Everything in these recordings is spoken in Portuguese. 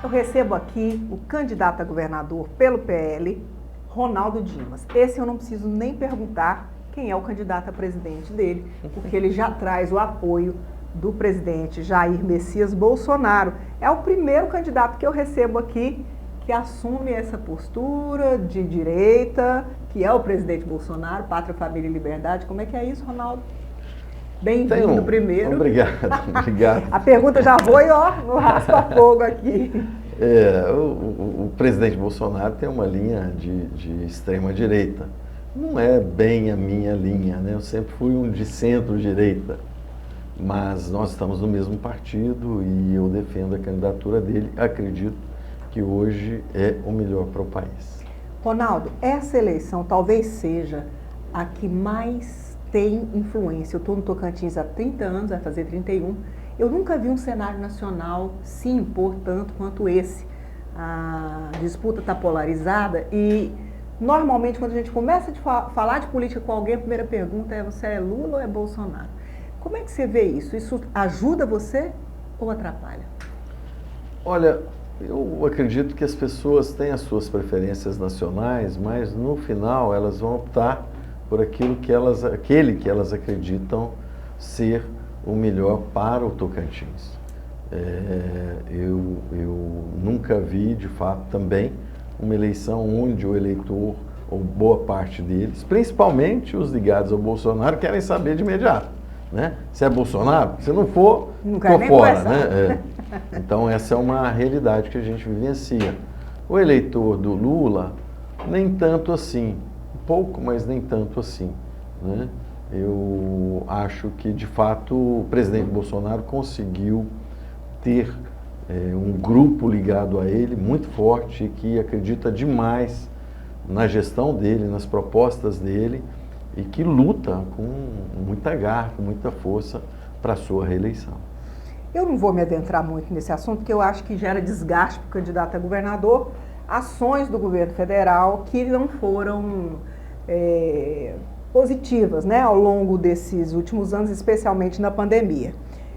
Eu recebo aqui o candidato a governador pelo PL, Ronaldo Dimas. Esse eu não preciso nem perguntar quem é o candidato a presidente dele, porque ele já traz o apoio do presidente Jair Messias Bolsonaro. É o primeiro candidato que eu recebo aqui que assume essa postura de direita, que é o presidente Bolsonaro, Pátria, Família e Liberdade. Como é que é isso, Ronaldo? Bem-vindo primeiro. Obrigado, obrigado. A pergunta já foi, ó, no raspa-fogo aqui. O presidente Bolsonaro tem uma linha de extrema-direita. Não é bem a minha linha, né? Eu sempre fui um de centro-direita. Mas nós estamos no mesmo partido e eu defendo a candidatura dele. Acredito que hoje é o melhor para o país. Ronaldo, essa eleição talvez seja a que mais tem influência. Eu estou no Tocantins há 30 anos, vai fazer 31. Eu nunca vi um cenário nacional se impor tanto quanto esse. A disputa está polarizada e, normalmente, quando a gente começa a falar de política com alguém, a primeira pergunta é: você é Lula ou é Bolsonaro? Como é que você vê isso? Isso ajuda você ou atrapalha? Olha, eu acredito que as pessoas têm as suas preferências nacionais, mas no final elas vão optar por aquele que elas acreditam ser o melhor para o Tocantins. Eu nunca vi, de fato, também uma eleição onde o eleitor, ou boa parte deles, principalmente os ligados ao Bolsonaro, querem saber de imediato, né? Se é Bolsonaro, se não for, ficou fora, né? Então essa é uma realidade que a gente vivencia. O eleitor do Lula, nem tanto assim, um pouco, mas nem tanto assim, né? Eu acho que, de fato, o presidente Bolsonaro conseguiu ter um grupo ligado a ele, muito forte, que acredita demais na gestão dele, nas propostas dele, e que luta com muita garra, com muita força para a sua reeleição. Eu não vou me adentrar muito nesse assunto, porque eu acho que gera desgaste para o candidato a governador, ações do governo federal que não foram positivas, né, ao longo desses últimos anos, especialmente na pandemia.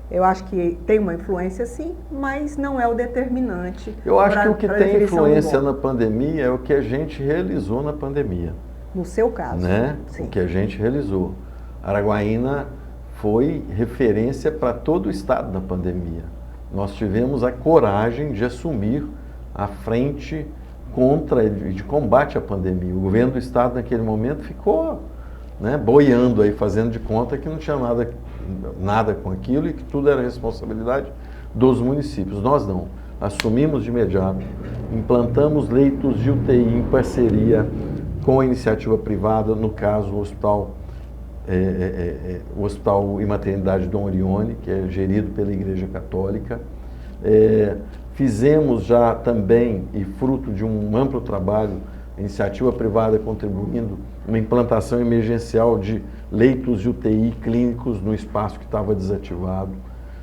Eu acho que tem uma influência, sim, mas não é o determinante. Eu acho que o que tem influência na pandemia é o que a gente realizou na pandemia. No seu caso. Né? Sim. O que a gente realizou. Araguaína foi referência para todo o estado na pandemia. Nós tivemos a coragem de assumir a frente contra e de combate à pandemia. O governo do estado naquele momento ficou, né, boiando aí, fazendo de conta que não tinha nada com aquilo e que tudo era responsabilidade dos municípios. Nós não. Assumimos de imediato, implantamos leitos de UTI em parceria com a iniciativa privada, no caso o Hospital e Maternidade Dom Orione, que é gerido pela Igreja Católica. Fizemos já também, e fruto de um amplo trabalho, a iniciativa privada contribuindo, uma implantação emergencial de leitos de UTI clínicos no espaço que estava desativado.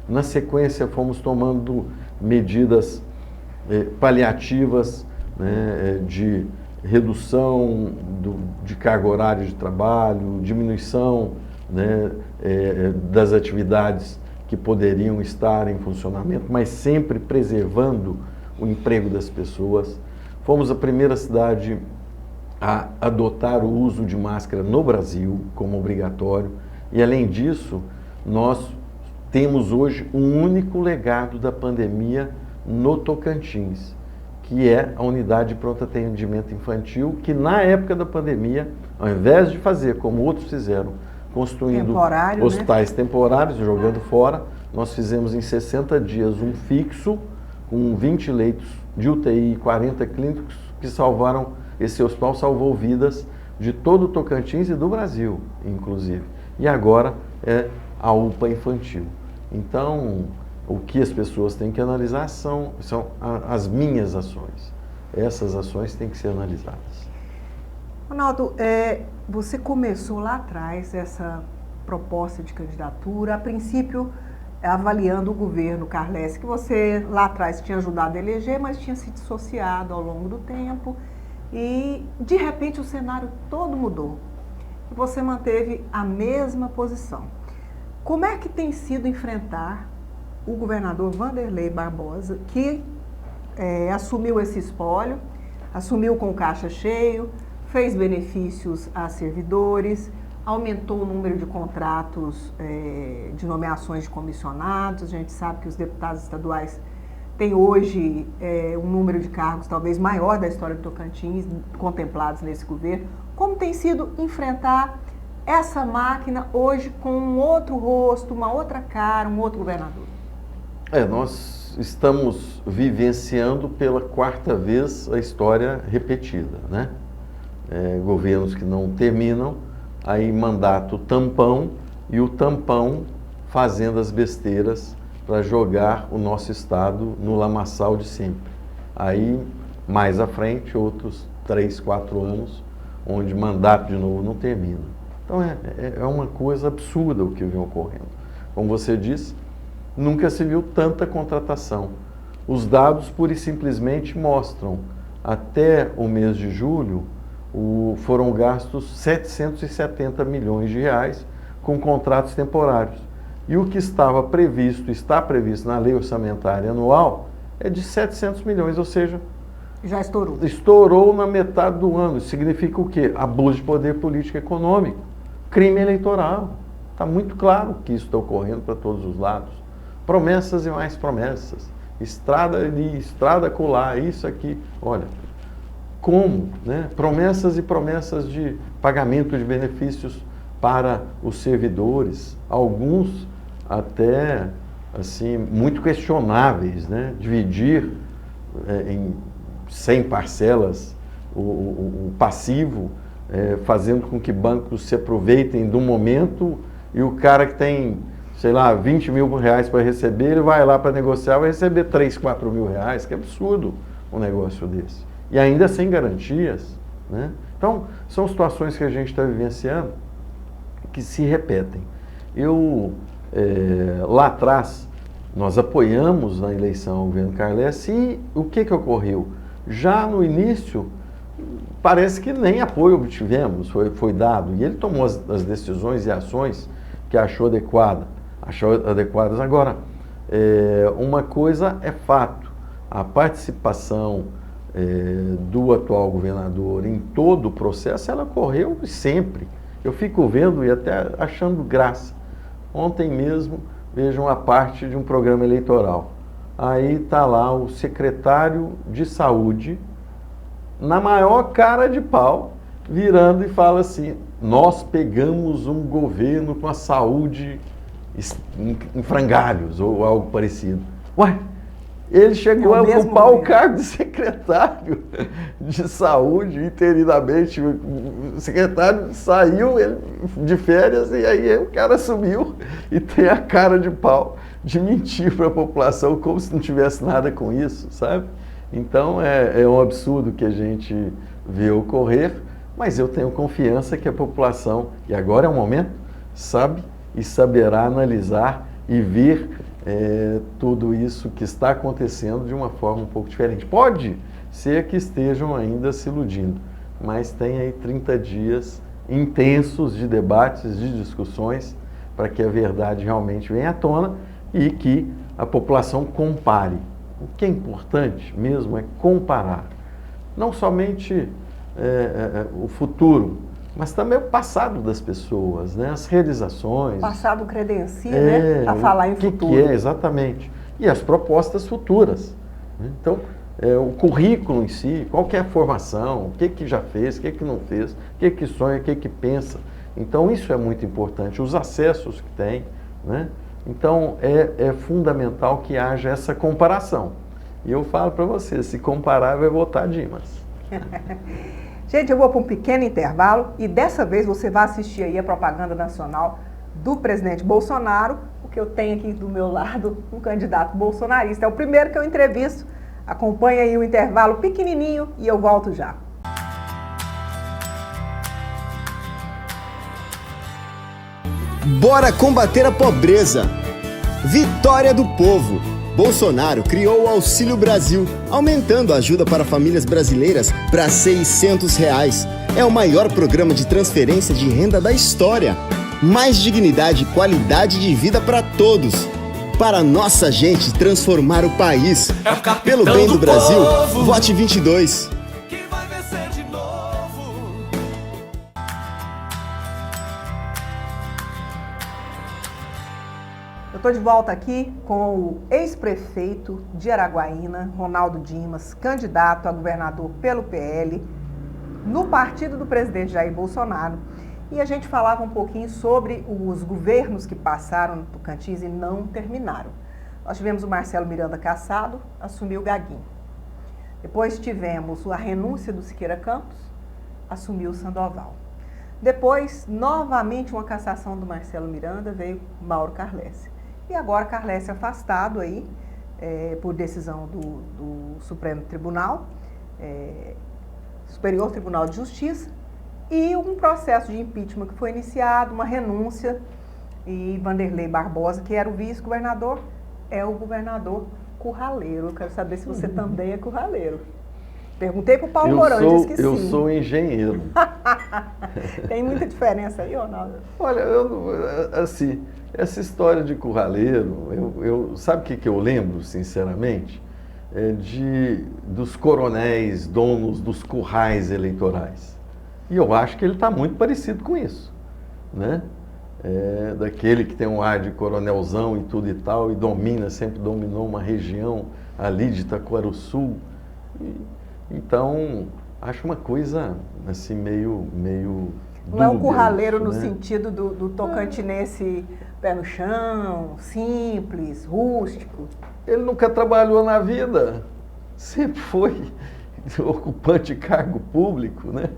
Na sequência, fomos tomando medidas paliativas, né, de redução de carga horária de trabalho, diminuição, né, das atividades que poderiam estar em funcionamento, mas sempre preservando o emprego das pessoas. Fomos a primeira cidade a adotar o uso de máscara no Brasil como obrigatório e, além disso, nós temos hoje um único legado da pandemia no Tocantins, que é a unidade de pronto atendimento infantil, que na época da pandemia, ao invés de fazer como outros fizeram, construindo hospitais temporários, jogando fora, nós fizemos em 60 dias um fixo, com 20 leitos de UTI e 40 clínicos, que salvaram, esse hospital salvou vidas de todo o Tocantins e do Brasil, inclusive. E agora é a UPA infantil. Então, o que as pessoas têm que analisar são as minhas ações. Essas ações têm que ser analisadas. Ronaldo, você começou lá atrás essa proposta de candidatura, a princípio avaliando o governo Carles, que você lá atrás tinha ajudado a eleger, mas tinha se dissociado ao longo do tempo e, de repente, o cenário todo mudou. Você manteve a mesma posição. Como é que tem sido enfrentar o governador Wanderley Barbosa, que assumiu esse espólio, assumiu com o caixa cheio, fez benefícios a servidores, aumentou o número de contratos de nomeações de comissionados. A gente sabe que os deputados estaduais têm hoje um número de cargos talvez maior da história do Tocantins, contemplados nesse governo. Como tem sido enfrentar essa máquina hoje com um outro rosto, uma outra cara, um outro governador? Nós estamos vivenciando pela quarta vez a história repetida, né? Governos que não terminam, aí mandato tampão, e o tampão fazendo as besteiras para jogar o nosso estado no lamaçal de sempre. Aí, mais à frente, outros 3, 4 anos, onde mandato de novo não termina. Então é uma coisa absurda o que vem ocorrendo. Como você disse, nunca se viu tanta contratação. Os dados pura e simplesmente mostram, até o mês de julho, foram gastos 770 milhões de reais com contratos temporários. E o que está previsto na lei orçamentária anual, é de 700 milhões, ou seja, já estourou. Estourou na metade do ano. Isso significa o quê? Abuso de poder político e econômico, crime eleitoral. Está muito claro que isso está ocorrendo para todos os lados. Promessas e mais promessas. Estrada ali, estrada acolá, isso aqui. Olha, como, né? Promessas e promessas de pagamento de benefícios para os servidores, alguns até assim muito questionáveis, né? Dividir em 100 parcelas o passivo, fazendo com que bancos se aproveitem do momento, e o cara que tem, sei lá, 20 mil reais para receber, ele vai lá para negociar, vai receber 3, 4 mil reais, que absurdo um negócio desse. E ainda sem garantias, né? Então, são situações que a gente está vivenciando que se repetem. Lá atrás, nós apoiamos na eleição o governo Carles, e o que ocorreu? Já no início, parece que nem apoio obtivemos, foi dado, e ele tomou as decisões e ações que achou adequadas. Agora, uma coisa é fato, a participação do atual governador em todo o processo, ela ocorreu sempre. Eu fico vendo e até achando graça. Ontem mesmo, vejam a parte de um programa eleitoral. Aí está lá o secretário de saúde, na maior cara de pau, virando e fala assim: nós pegamos um governo com a saúde em frangalhos, ou algo parecido. Ué, ele chegou a ocupar o cargo de secretário de saúde interinamente. O secretário saiu de férias e aí o cara assumiu e tem a cara de pau de mentir para a população como se não tivesse nada com isso, sabe? Então é um absurdo que a gente vê ocorrer, mas eu tenho confiança que a população, e agora é o momento, sabe e saberá analisar e ver tudo isso que está acontecendo de uma forma um pouco diferente. Pode ser que estejam ainda se iludindo, mas tem aí 30 dias intensos de debates, de discussões, para que a verdade realmente venha à tona e que a população compare. O que é importante mesmo é comparar, não somente o futuro, mas também o passado das pessoas, né? As realizações. O passado credencia, né? A falar em futuro. Exatamente. E as propostas futuras, né? Então, o currículo em si, qual que é a formação, o que já fez, o que não fez, o que sonha, o que pensa. Então, isso é muito importante, os acessos que tem, né? Então, é fundamental que haja essa comparação. E eu falo para você, se comparar, vai votar Dimas. Gente, eu vou para um pequeno intervalo e dessa vez você vai assistir aí a propaganda nacional do presidente Bolsonaro, porque eu tenho aqui do meu lado um candidato bolsonarista. É o primeiro que eu entrevisto. Acompanhe aí o intervalo pequenininho e eu volto já. Bora combater a pobreza! Vitória do povo! Bolsonaro criou o Auxílio Brasil, aumentando a ajuda para famílias brasileiras para R$ 600. É o maior programa de transferência de renda da história. Mais dignidade e qualidade de vida para todos. Para nossa gente transformar o país. Pelo bem do Brasil, vote 22. Eu estou de volta aqui com o ex-prefeito de Araguaína, Ronaldo Dimas, candidato a governador pelo PL, no partido do presidente Jair Bolsonaro. E a gente falava um pouquinho sobre os governos que passaram no Tocantins e não terminaram. Nós tivemos o Marcelo Miranda Cassado, assumiu o Gaguinho. Depois tivemos a renúncia do Siqueira Campos, assumiu o Sandoval. Depois, novamente, uma cassação do Marcelo Miranda, veio Mauro Carlesse. E agora Carlesse afastado aí, por decisão do Supremo Tribunal, Superior Tribunal de Justiça, e um processo de impeachment que foi iniciado, uma renúncia, e Vanderlei Barbosa, que era o vice-governador, é o governador curraleiro. Eu quero saber se você também é curraleiro. Perguntei para o Paulo Mourão, disse que sim. Eu sou engenheiro. Tem muita diferença aí, Ronaldo? Olha, assim, essa história de curraleiro, sabe o que eu lembro, sinceramente? Dos coronéis, donos dos currais eleitorais. E eu acho que ele está muito parecido com isso, né? Daquele que tem um ar de coronelzão e tudo e tal, e sempre dominou uma região ali de Itaquaruçu. Então, acho uma coisa assim meio não é um curraleiro isso, no né? sentido do tocantinense pé no chão, simples, rústico. Ele nunca trabalhou na vida, sempre foi ocupante de cargo público, né?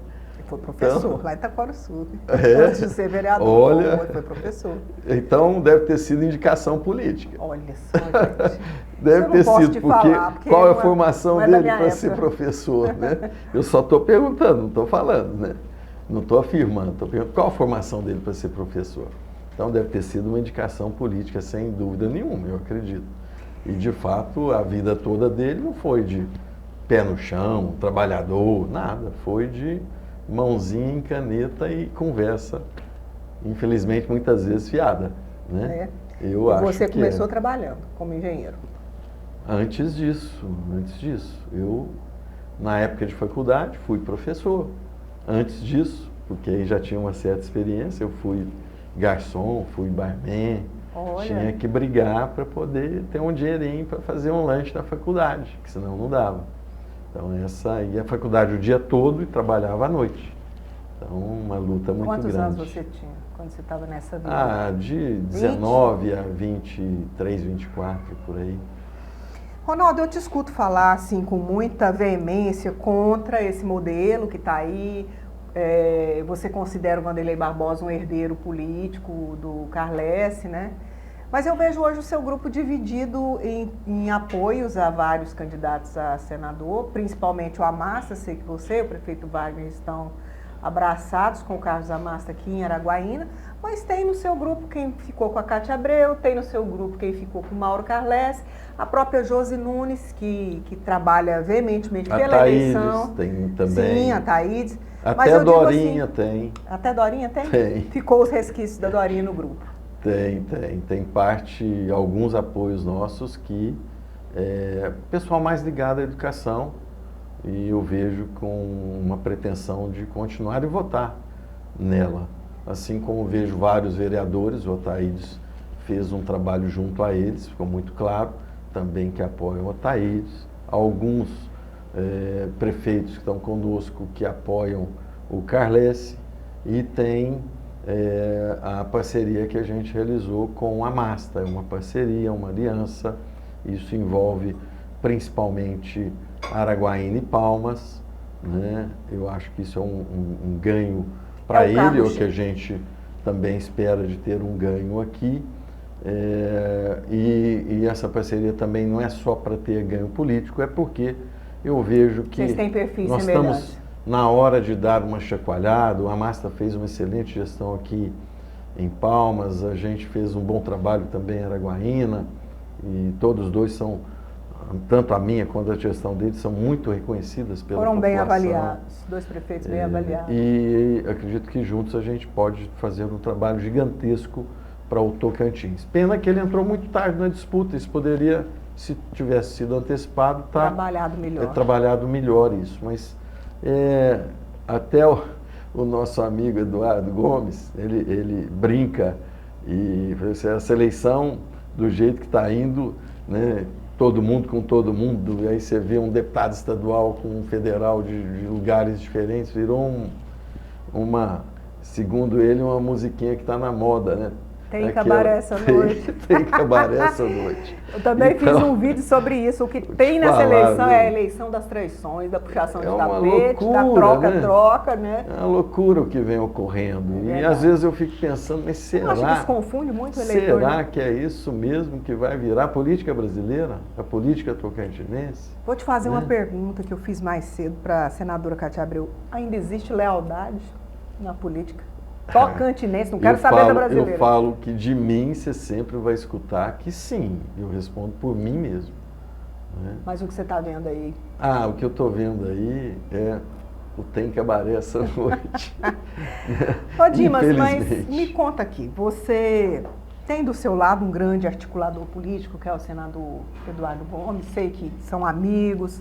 Foi professor, lá em Itaquaruçu. É? Antes de ser vereador, Olha, foi professor. Então deve ter sido indicação política. Olha só, gente. Deve ter sido, porque qual é a formação dele para ser época. Professor, né? Eu só estou perguntando, não estou falando, né? Não estou afirmando, estou perguntando qual a formação dele para ser professor. Então deve ter sido uma indicação política, sem dúvida nenhuma, eu acredito. E de fato, a vida toda dele não foi de pé no chão, trabalhador, nada. Foi de mãozinha em caneta e conversa, infelizmente muitas vezes fiada, né? Eu acho você que começou trabalhando como engenheiro? Antes disso. Eu, na época de faculdade, fui professor. Antes disso, porque aí já tinha uma certa experiência, eu fui garçom, fui barman. Olha. Tinha que brigar para poder ter um dinheirinho para fazer um lanche na faculdade, que senão não dava. Então, ia à faculdade o dia todo e trabalhava à noite. Então, uma luta muito grande. Quantos anos você tinha quando você estava nessa vida? De 19 a 23, 24, por aí. Ronaldo, eu te escuto falar assim com muita veemência contra esse modelo que está aí. Você considera o Vanderlei Barbosa um herdeiro político do Carlesse, né? Mas eu vejo hoje o seu grupo dividido em apoios a vários candidatos a senador, principalmente o Amasta. Sei que você e o prefeito Wagner estão abraçados com o Carlos Amasta aqui em Araguaína, mas tem no seu grupo quem ficou com a Cátia Abreu, tem no seu grupo quem ficou com o Mauro Carlesse, a própria Josi Nunes, que trabalha veementemente pela eleição. Tem também. Sim, a Thaídes. Até a Dorinha tem. Até a Dorinha tem? Tem. Ficou os resquícios da Dorinha no grupo. Tem alguns apoios nossos que pessoal mais ligado à educação, e eu vejo com uma pretensão de continuar e votar nela. Assim como vejo vários vereadores, o Otaídes fez um trabalho junto a eles, ficou muito claro, também que apoiam o Otaídes. Alguns prefeitos que estão conosco que apoiam o Carlesse, e tem a parceria que a gente realizou com a Masta. É uma parceria, uma aliança, isso envolve principalmente Araguaína e Palmas, né? Eu acho que isso é um ganho para ele, o que a gente também espera de ter um ganho aqui. E essa parceria também não é só para ter ganho político, é porque eu vejo que vocês têm perfis nós estamos na hora de dar uma chacoalhada. O Amasta fez uma excelente gestão aqui em Palmas, a gente fez um bom trabalho também em Araguaína, e todos os dois são, tanto a minha quanto a gestão deles, são muito reconhecidas pela população. Foram bem avaliados, dois prefeitos bem avaliados. E acredito que juntos a gente pode fazer um trabalho gigantesco para o Tocantins. Pena que ele entrou muito tarde na disputa, isso poderia, se tivesse sido antecipado, trabalhado melhor isso. Mas até o nosso amigo Eduardo Gomes, ele brinca e a seleção do jeito que está indo, né, todo mundo com todo mundo, e aí você vê um deputado estadual com um federal de lugares diferentes, virou segundo ele, uma musiquinha que está na moda, né? Tem cabaré essa noite. Tem cabaré essa noite. Eu também fiz um vídeo sobre isso. O que tem nessa eleição é a eleição das traições, da puxação de tapete, da troca-troca, né? É uma loucura o que vem ocorrendo. E às vezes eu fico pensando, mas será? Eu acho que isso confunde muito o eleitor. Será que é isso mesmo que vai virar a política brasileira? A política tocantinense? Vou te fazer uma pergunta que eu fiz mais cedo para a senadora Cátia Abreu. Ainda existe lealdade na política tocantinense? Não quero saber da brasileira. Eu falo que de mim você sempre vai escutar que sim. Eu respondo por mim mesmo. Né? Mas o que você está vendo aí? O que eu estou vendo aí é o Tem Cabaré essa noite. Ô Dimas, mas me conta aqui. Você tem do seu lado um grande articulador político, que é o senador Eduardo Gomes. Sei que são amigos.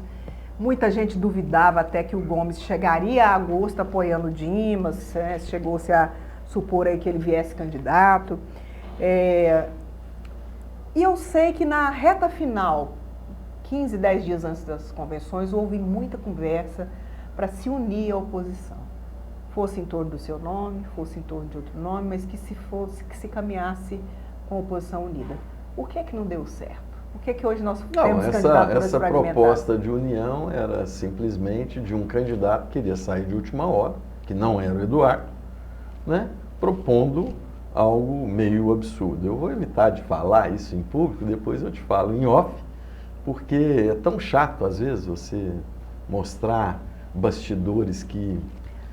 Muita gente duvidava até que o Gomes chegaria a agosto apoiando o Dimas, chegou-se a supor aí que ele viesse candidato. E eu sei que na reta final, 15, 10 dias antes das convenções, houve muita conversa para se unir à oposição. Fosse em torno do seu nome, fosse em torno de outro nome, mas que se caminhasse com a oposição unida. O que é que não deu certo? Por que hoje nós temos candidaturas essa proposta de união era simplesmente de um candidato que queria sair de última hora, que não era o Eduardo, né, propondo algo meio absurdo. Eu vou evitar de falar isso em público, depois eu te falo em off, porque é tão chato às vezes você mostrar bastidores que...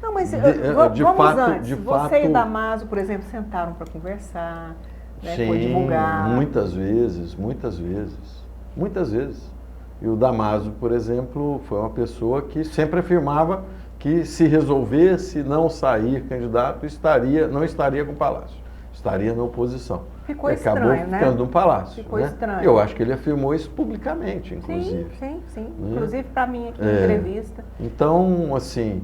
Não, mas vamos antes. Você e Damaso, por exemplo, sentaram para conversar... Sim, foi divulgar. Muitas vezes. E o Damaso, por exemplo, foi uma pessoa que sempre afirmava que se resolvesse não sair candidato, não estaria com o Palácio, estaria na oposição. Ficou estranho, né? Acabou ficando no Palácio. Ficou estranho. Eu acho que ele afirmou isso publicamente, inclusive. Sim. Né? Inclusive para mim aqui em entrevista. Então, assim,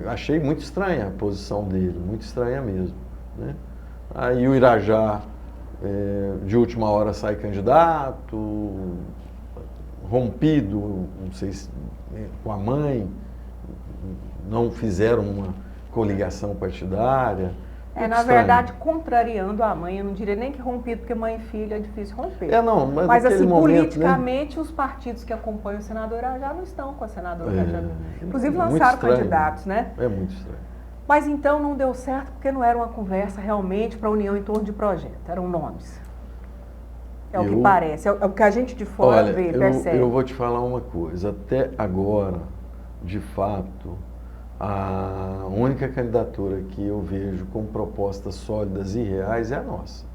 achei muito estranha a posição dele, muito estranha mesmo, né? Aí o Irajá, de última hora, sai candidato, rompido, não sei se com a mãe, não fizeram uma coligação partidária. Na verdade, contrariando a mãe, eu não diria nem que rompido, porque mãe e filha é difícil romper. Mas assim, momento, politicamente, né? Os partidos que acompanham o senador Irajá não estão com a senadora Cátia Abreu. Inclusive lançaram candidatos, né? É muito estranho. Mas então não deu certo porque não era uma conversa realmente para a união em torno de projeto, eram nomes. É o que parece, é o que a gente de fora vê, percebe. Eu vou te falar uma coisa, até agora, de fato, a única candidatura que eu vejo com propostas sólidas e reais é a nossa.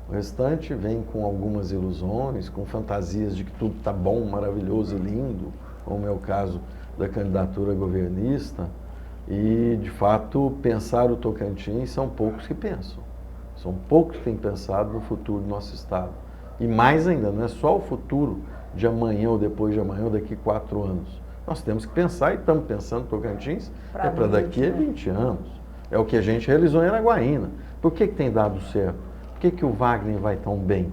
O restante vem com algumas ilusões, com fantasias de que tudo está bom, maravilhoso e lindo, como é o caso da candidatura governista. E, de fato, pensar o Tocantins são poucos que pensam. São poucos que têm pensado no futuro do nosso Estado. E mais ainda, não é só o futuro de amanhã ou depois de amanhã ou daqui 4 anos. Nós temos que pensar, e estamos pensando, Tocantins, para daqui a 20 anos. É o que a gente realizou em Araguaína. Por que tem dado certo? Por que o Wagner vai tão bem?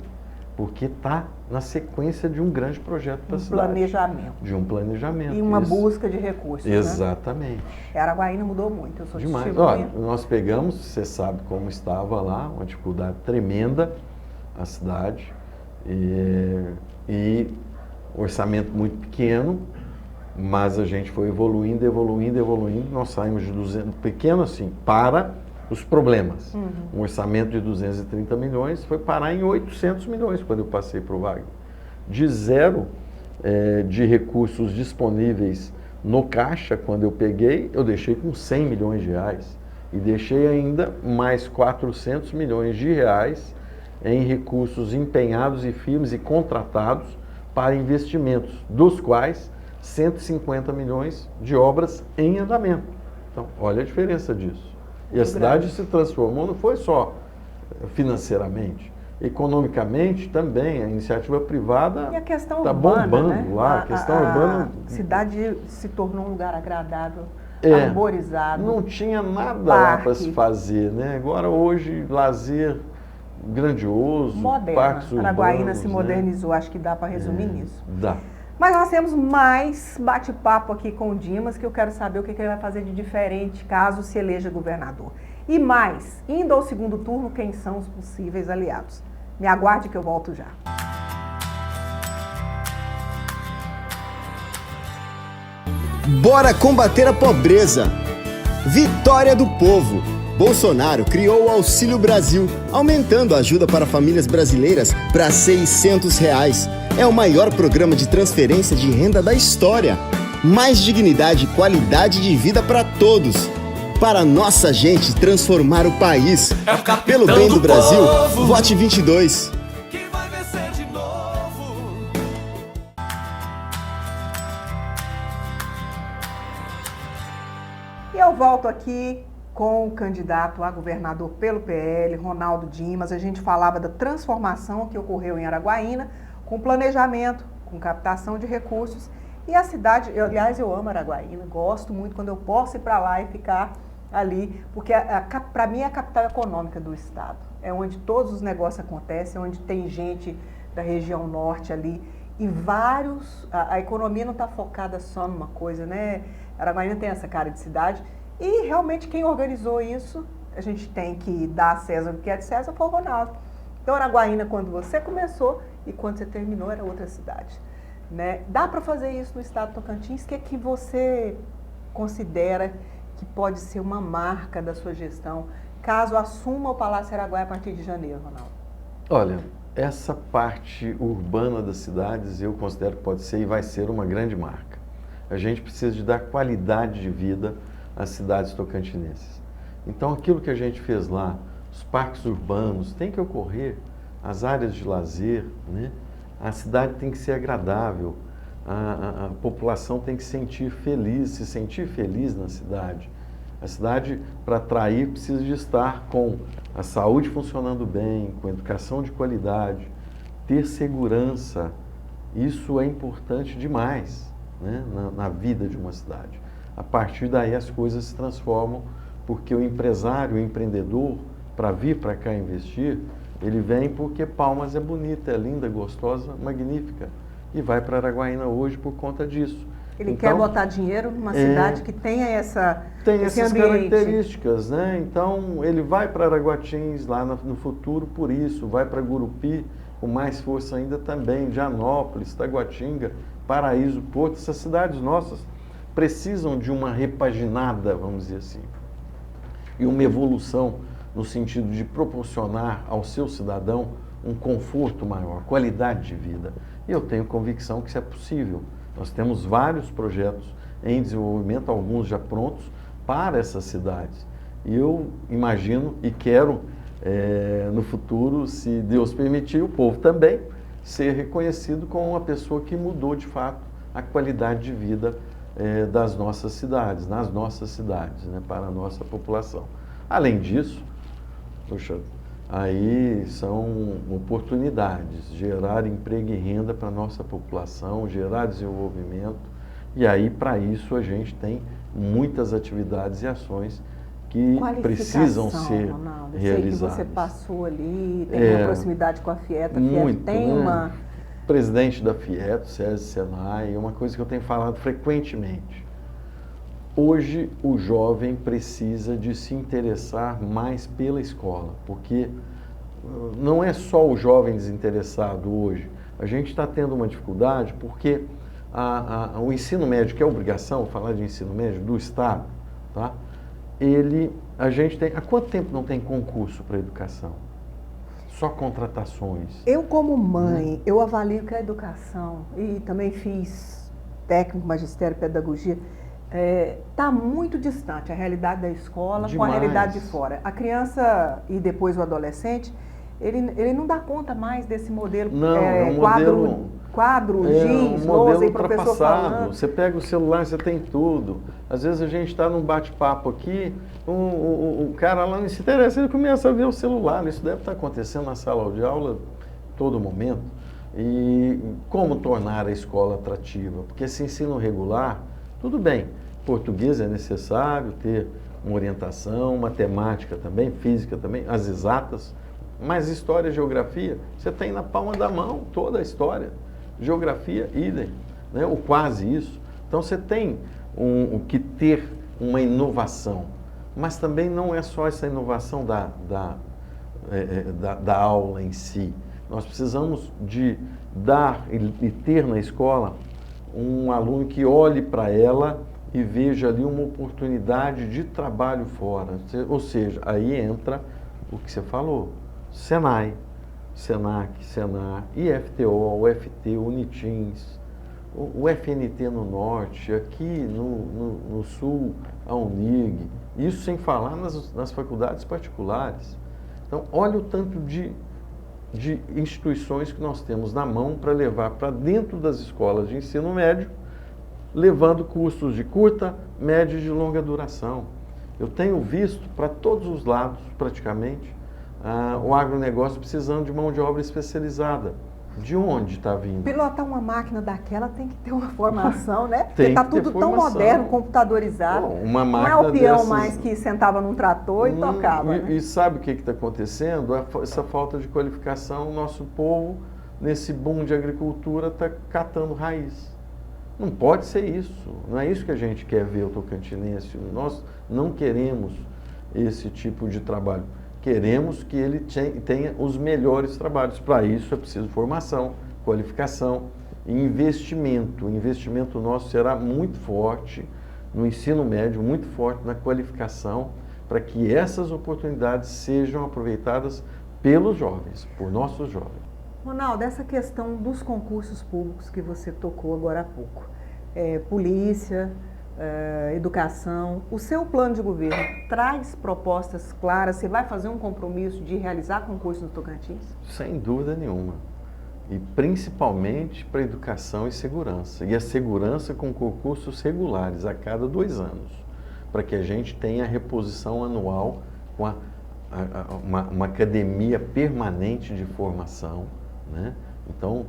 Porque está na sequência de um grande projeto para a cidade. De um planejamento. E uma busca de recursos. Exatamente. Né? Araguaína mudou muito, eu sou demais. Olha, nós pegamos, você sabe como estava lá, uma dificuldade tremenda a cidade, e orçamento muito pequeno, mas a gente foi evoluindo, nós saímos de 200, pequeno assim, para os problemas. Um orçamento de 230 milhões foi parar em 800 milhões quando eu passei para o Wagner. De zero de recursos disponíveis no caixa, quando eu peguei, eu deixei com 100 milhões de reais. E deixei ainda mais 400 milhões de reais em recursos empenhados e firmes e contratados para investimentos, dos quais 150 milhões de obras em andamento. Então, olha a diferença disso. E a cidade se transformou, não foi só financeiramente. Economicamente também, a iniciativa privada E a questão está urbana, bombando né? lá. A questão urbana... A cidade se tornou um lugar agradável, É, arborizado. não tinha nada lá parque. para se fazer, né? Agora hoje, lazer grandioso, Moderna. parques urbanos. Araguaína se né? modernizou, acho que dá para resumir nisso. Dá. Mas nós temos mais bate-papo aqui com o Dimas, que eu quero saber o que ele vai fazer de diferente caso se eleja governador. E mais, indo ao segundo turno, quem são os possíveis aliados? Me aguarde que eu volto já. Bora combater a pobreza! Vitória do povo! Bolsonaro criou o Auxílio Brasil, aumentando a ajuda para famílias brasileiras para R$ 600. É o maior programa de transferência de renda da história. Mais dignidade e qualidade de vida para todos. Para nossa gente transformar o país. Pelo bem do Brasil, vote 22. Que vai vencer de novo. E eu volto aqui com o candidato a governador pelo PL, Ronaldo Dimas. A gente falava da transformação que ocorreu em Araguaína, com planejamento, com captação de recursos. E a cidade, aliás, eu amo Araguaína, gosto muito quando eu posso ir para lá e ficar ali, porque para mim é a capital econômica do estado. É onde todos os negócios acontecem, onde tem gente da região norte ali. E vários, a economia não está focada só numa coisa, né? Araguaína tem essa cara de cidade. E realmente quem organizou isso, a gente tem que dar a César o que é de César, foi o Ronaldo. Então Araguaína, quando você começou e quando você terminou, era outra cidade. Né? Dá para fazer isso no estado do Tocantins? O que é que você considera que pode ser uma marca da sua gestão, caso assuma o Palácio Araguaia a partir de janeiro, Ronaldo? Olha, essa parte urbana das cidades eu considero que pode ser e vai ser uma grande marca. A gente precisa de dar qualidade de vida às cidades tocantinenses. Então aquilo que a gente fez lá, os parques urbanos, tem que ocorrer, as áreas de lazer, né? A cidade tem que ser agradável, a população tem que se sentir feliz na cidade. A cidade, para atrair, precisa de estar com a saúde funcionando bem, com educação de qualidade, ter segurança. Isso é importante demais, né, na vida de uma cidade. A partir daí as coisas se transformam, porque o empresário, o empreendedor, para vir para cá investir, ele vem porque Palmas é bonita, é linda, gostosa, magnífica. E vai para Araguaína hoje por conta disso. Ele então, quer botar dinheiro numa cidade que tenha tem esse essas ambiente. características, né? Então, ele vai para Araguatins lá no futuro por isso, vai para Gurupi com mais força ainda também, Dianópolis, Taguatinga, Paraíso, Porto, essas cidades nossas precisam de uma repaginada, vamos dizer assim, e uma evolução no sentido de proporcionar ao seu cidadão um conforto maior, qualidade de vida. E eu tenho convicção que isso é possível. Nós temos vários projetos em desenvolvimento, alguns já prontos, para essas cidades. E eu imagino e quero, no futuro, se Deus permitir, o povo também ser reconhecido como uma pessoa que mudou, de fato, a qualidade de vida das nossas cidades, nas nossas cidades, né, para a nossa população. Além disso, poxa, aí são oportunidades, gerar emprego e renda para a nossa população, gerar desenvolvimento, e aí para isso a gente tem muitas atividades e ações que precisam ser Ronaldo, realizadas. Sei que você passou ali, tem uma proximidade com a Fieta, muito, tem né? uma... Presidente da Fieto, César Senai, uma coisa que eu tenho falado frequentemente. Hoje o jovem precisa de se interessar mais pela escola, porque não é só o jovem desinteressado hoje. A gente está tendo uma dificuldade porque o ensino médio, que é obrigação, falar de ensino médio do Estado, tá? A gente tem... Há quanto tempo não tem concurso para educação? Só contratações. Eu, como mãe, eu avalio que a educação, e também fiz técnico, magistério, pedagogia, está muito distante a realidade da escola com a realidade de fora. A criança e depois o adolescente, ele não dá conta mais desse modelo. Não, é um modelo... Quadro, giz, um modelo lousa e professor falando. Você pega o celular, você tem tudo. Às vezes a gente está num bate-papo aqui, o cara lá não se interessa, ele começa a ver o celular. Isso deve estar acontecendo na sala de aula todo momento. E como tornar a escola atrativa? Porque esse ensino regular, tudo bem, português é necessário ter uma orientação, matemática também, física também, as exatas, mas história e geografia, você tem na palma da mão toda a história. Geografia, idem, né? Ou quase isso. Então você tem que ter uma inovação, mas também não é só essa inovação da aula em si. Nós precisamos de dar e ter na escola um aluno que olhe para ela e veja ali uma oportunidade de trabalho fora. Ou seja, aí entra o que você falou, Senai, Senac, Senar, IFTO, UFT, Unitins, o FNT no norte, aqui no sul, a Unig, isso sem falar nas faculdades particulares. Então, olha o tanto de instituições que nós temos na mão para levar para dentro das escolas de ensino médio, levando cursos de curta, média e de longa duração. Eu tenho visto para todos os lados, praticamente, o agronegócio precisando de mão de obra especializada. De onde está vindo? Pilotar uma máquina daquela tem que ter uma formação, né? Porque Tem está que ter tudo tão formação. moderno, computadorizado. Bom, uma não é máquina o peão dessas... mais que sentava num trator e tocava. E sabe o que está acontecendo? Essa falta de qualificação, o nosso povo, nesse boom de agricultura, está catando raiz. Não pode ser isso. Não é isso que a gente quer ver, o tocantinense. Nós não queremos esse tipo de trabalho. Queremos que ele tenha os melhores trabalhos. Para isso é preciso formação, qualificação e investimento. O investimento nosso será muito forte no ensino médio, muito forte na qualificação, para que essas oportunidades sejam aproveitadas pelos jovens, por nossos jovens. Ronaldo, essa questão dos concursos públicos que você tocou agora há pouco, polícia, educação, o seu plano de governo traz propostas claras? Você vai fazer um compromisso de realizar concursos no Tocantins? Sem dúvida nenhuma. E principalmente para educação e segurança. E a segurança com concursos regulares a cada 2 anos, para que a gente tenha reposição anual com uma academia permanente de formação, né? Então,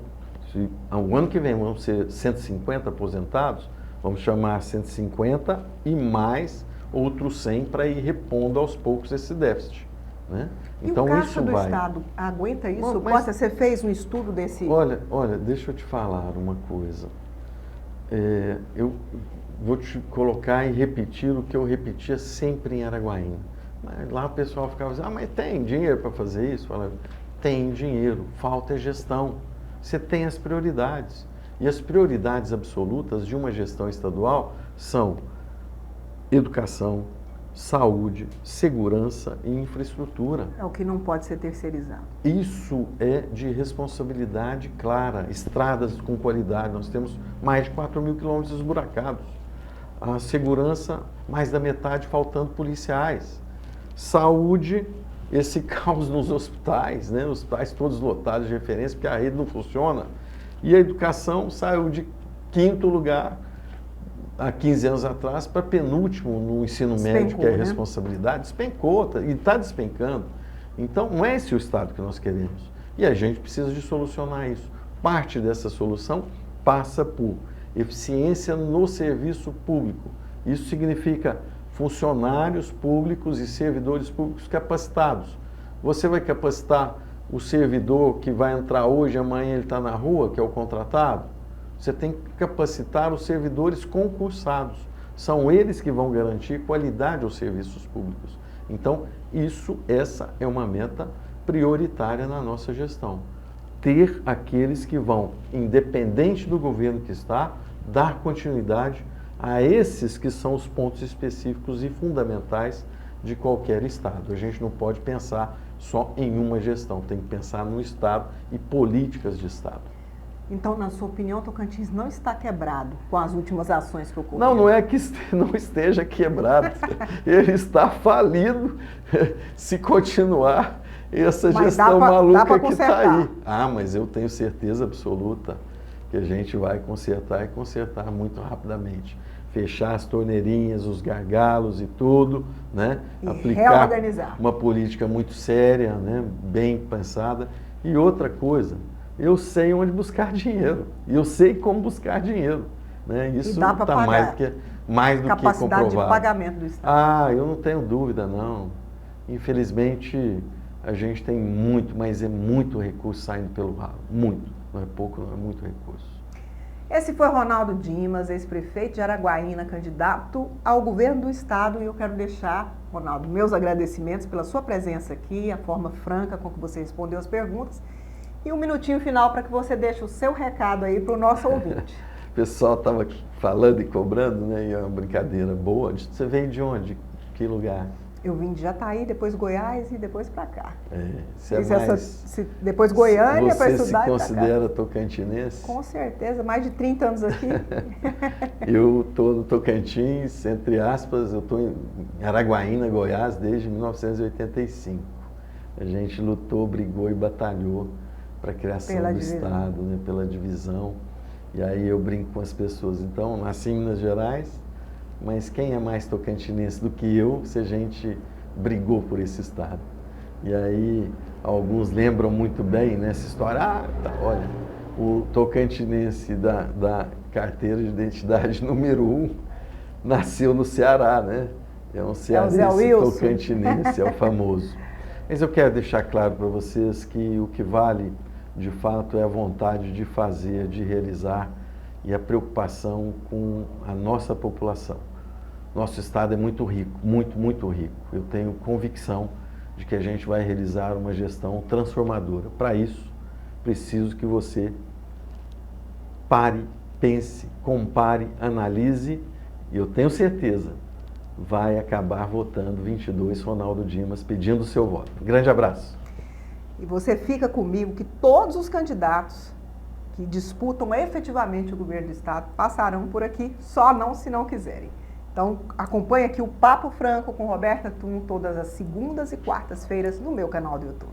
o ano que vem vão ser 150 aposentados, vamos chamar 150 e mais outros 100 para ir repondo aos poucos esse déficit, né? Então, o Caixa do Estado aguenta isso? Mas, você fez um estudo desse... Olha, deixa eu te falar uma coisa. Eu vou te colocar e repetir o que eu repetia sempre em Araguaína. Mas lá o pessoal ficava dizendo, mas tem dinheiro para fazer isso? Fala, tem dinheiro, falta é gestão. Você tem as prioridades. E as prioridades absolutas de uma gestão estadual são educação, saúde, segurança e infraestrutura. É o que não pode ser terceirizado. Isso é de responsabilidade clara. Estradas com qualidade, nós temos mais de 4.000 quilômetros esburacados. A segurança, mais da metade faltando policiais. Saúde, esse caos nos hospitais, né? Os hospitais todos lotados de referência, porque a rede não funciona. E a educação saiu de 5º lugar há 15 anos atrás para penúltimo no ensino médio, que é a responsabilidade, despencou e está despencando. Então, não é esse o estado que nós queremos. E a gente precisa de solucionar isso. Parte dessa solução passa por eficiência no serviço público. Isso significa funcionários públicos e servidores públicos capacitados. Você vai capacitar o servidor que vai entrar hoje, amanhã ele está na rua, que é o contratado? Você tem que capacitar os servidores concursados. São eles que vão garantir qualidade aos serviços públicos. Então, essa é uma meta prioritária na nossa gestão. Ter aqueles que vão, independente do governo que está, dar continuidade a esses que são os pontos específicos e fundamentais de qualquer estado. A gente não pode pensar só em uma gestão, tem que pensar no estado e políticas de estado. Então, na sua opinião, Tocantins não está quebrado com as últimas ações que ocorreram? Não é que não esteja quebrado. Ele está falido se continuar essa Mas gestão dá pra maluca que está consertar. aí. Ah, mas eu tenho certeza absoluta que a gente vai consertar e consertar muito rapidamente. Fechar as torneirinhas, os gargalos e tudo, né? E Aplicar reorganizar. uma política muito séria, né? Bem pensada. E outra coisa, eu sei onde buscar dinheiro. E eu sei como buscar dinheiro. Né? Isso dá pra está pagar. mais do que Capacidade de comprovado. pagamento do Estado. Ah, eu não tenho dúvida, não. Infelizmente, a gente tem muito, mas é muito recurso saindo pelo ralo. Muito. Não é pouco, não é muito recurso. Esse foi Ronaldo Dimas, ex-prefeito de Araguaína, candidato ao governo do Estado. E eu quero deixar, Ronaldo, meus agradecimentos pela sua presença aqui, a forma franca com que você respondeu as perguntas. E um minutinho final para que você deixe o seu recado aí para o nosso ouvinte. O pessoal estava falando e cobrando, né? E é uma brincadeira boa. Você vem de onde? De que lugar? Eu vim de Jataí, depois Goiás e depois para cá. Depois Você Goiânia para estudar se e considera tocantinense? Com certeza, mais de 30 anos aqui. Eu estou no Tocantins, entre aspas, eu estou em Araguaína, Goiás, desde 1985. A gente lutou, brigou e batalhou para a criação do Estado, né, pela divisão. E aí eu brinco com as pessoas. Então, nasci em Minas Gerais, mas quem é mais tocantinense do que eu se a gente brigou por esse Estado? E aí, alguns lembram muito bem nessa história. Olha, o tocantinense da carteira de identidade número 1 nasceu no Ceará, né? É um cearense tocantinense, é o famoso. Mas eu quero deixar claro para vocês que o que vale, de fato, é a vontade de fazer, de realizar e a preocupação com a nossa população. Nosso Estado é muito rico, muito, muito rico. Eu tenho convicção de que a gente vai realizar uma gestão transformadora. Para isso, preciso que você pare, pense, compare, analise e eu tenho certeza, vai acabar votando 22 Ronaldo Dimas, pedindo o seu voto. Grande abraço. E você fica comigo que todos os candidatos que disputam efetivamente o governo do Estado passarão por aqui, só não se não quiserem. Então, acompanhe aqui o Papo Franco com Roberta Thun todas as segundas e quartas-feiras no meu canal do YouTube.